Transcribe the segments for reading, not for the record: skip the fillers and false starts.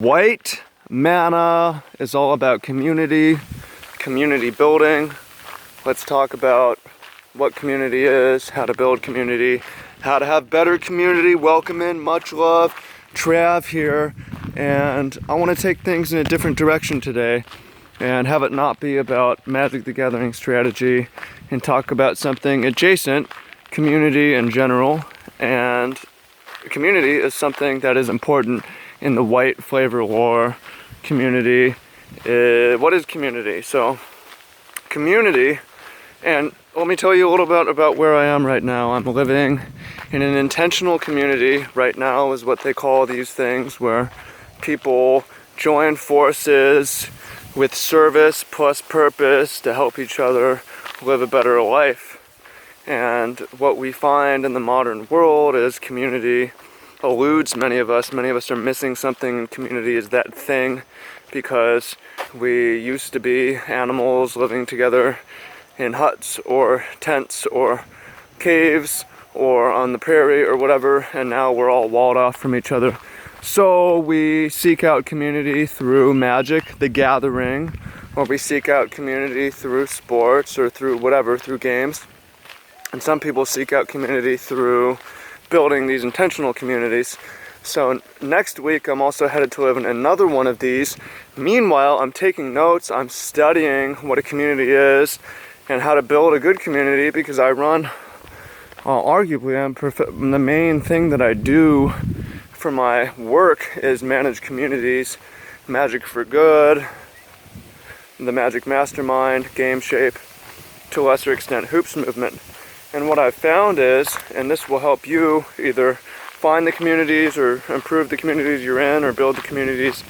White Mana is all about community building. Let's talk about what community is, how to build community, how to have better community. Welcome in, much love. Trav here, and I want to take things in a different direction today and have it not be about Magic the Gathering strategy and talk about something adjacent, community in general. And community is something that is important in the white flavor lore. Community, what is community? So community, and let me tell you a little bit about where I am right now. I'm living in an intentional community right now, is what they call these things, where people join forces with service plus purpose to help each other live a better life. And what we find in the modern world is community eludes many of us. Many of us are missing something, and community is that thing, because we used to be animals living together in huts or tents or caves or on the prairie or whatever, and now we're all walled off from each other. So we seek out community through Magic the Gathering, or we seek out community through sports or through whatever, through games. And some people seek out community through building these intentional communities. So next week I'm also headed to live in another one of these. Meanwhile, I'm taking notes, I'm studying what a community is and how to build a good community, because I run, arguably the main thing that I do for my work is manage communities. Magic for Good, the Magic Mastermind, Gameshape, to a lesser extent Hoops Movement. And what I've found is, and this will help you either find the communities or improve the communities you're in or build the communities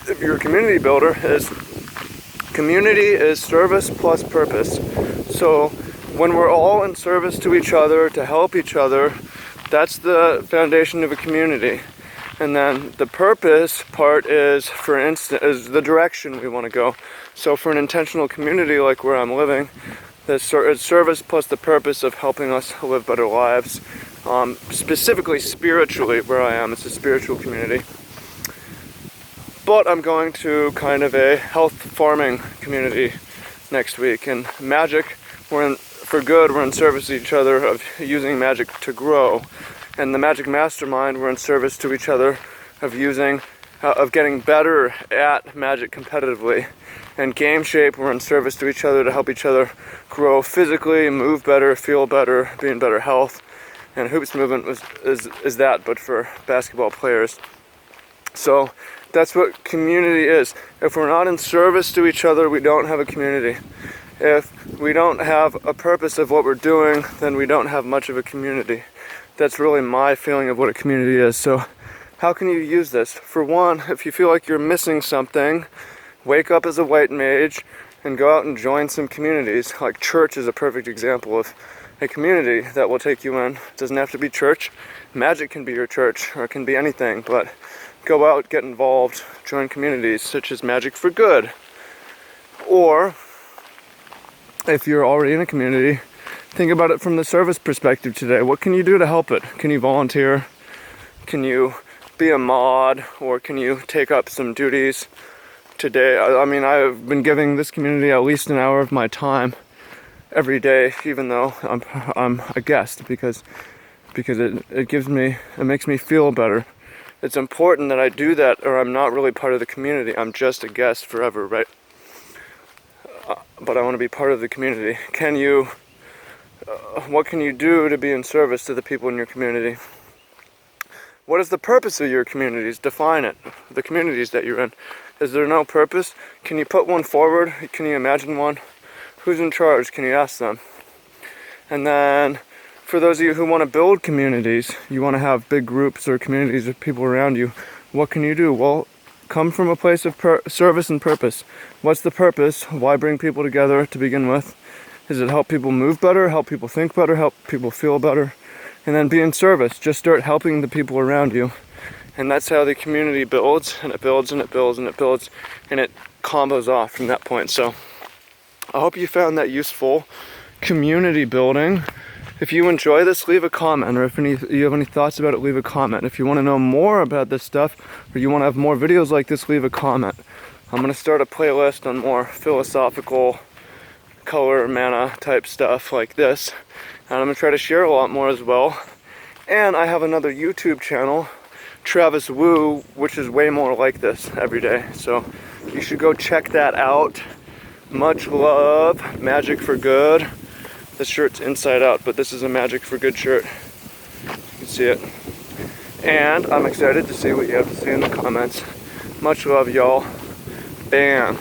if you're a community builder, is community is service plus purpose. So when we're all in service to each other, to help each other, that's the foundation of a community. And then the purpose part is, for instance, is the direction we want to go. So for an intentional community like where I'm living, it's service plus the purpose of helping us live better lives. Specifically spiritually, where I am, it's a spiritual community. But I'm going to kind of a health farming community next week. And Magic, for Good, we're in service to each other of using magic to grow. And the Magic Mastermind, we're in service to each other of getting better at Magic competitively. And Gameshape, we're in service to each other to help each other grow physically, move better, feel better, be in better health. And Hoops Movement is that, but for basketball players. So that's what community is. If we're not in service to each other, we don't have a community. If we don't have a purpose of what we're doing, then we don't have much of a community. That's really my feeling of what a community is. So how can you use this? For one, if you feel like you're missing something, wake up as a white mage and go out and join some communities. Like church is a perfect example of a community that will take you in. It doesn't have to be church. Magic can be your church, or it can be anything, but go out, get involved, join communities such as Magic for Good. Or if you're already in a community, think about it from the service perspective today. What can you do to help it? Can you volunteer? Can you be a mod? Or can you take up some duties? Today, I mean, I've been giving this community at least an hour of my time every day, even though I'm a guest, because it makes me feel better. It's important that I do that, or I'm not really part of the community. I'm just a guest forever, right? But I want to be part of the community. What can you do to be in service to the people in your community? What is the purpose of your communities? Define it. The communities that you're in. Is there no purpose? Can you put one forward? Can you imagine one? Who's in charge? Can you ask them? And then for those of you who want to build communities, you want to have big groups or communities of people around you, what can you do? Well, come from a place of service and purpose. What's the purpose? Why bring people together to begin with? Is it help people move better, help people think better, help people feel better? And then be in service. Just start helping the people around you. And that's how the community builds, and it builds, and it builds, and it builds, and it combos off from that point. So I hope you found that useful. Community building If you enjoy this, leave a comment, or if you have any thoughts about it, leave a comment. If you want to know more about this stuff, or you want to have more videos like this, leave a comment. I'm going to start a playlist on more philosophical, color, mana type stuff like this, and I'm going to try to share a lot more as well. And I have another YouTube channel, Travis Wu, which is way more like this every day, so you should go check that out. Much love, Magic for Good. This shirt's inside out, but this is a Magic for Good shirt. You can see it. And I'm excited to see what you have to say in the comments. Much love, y'all. Bam.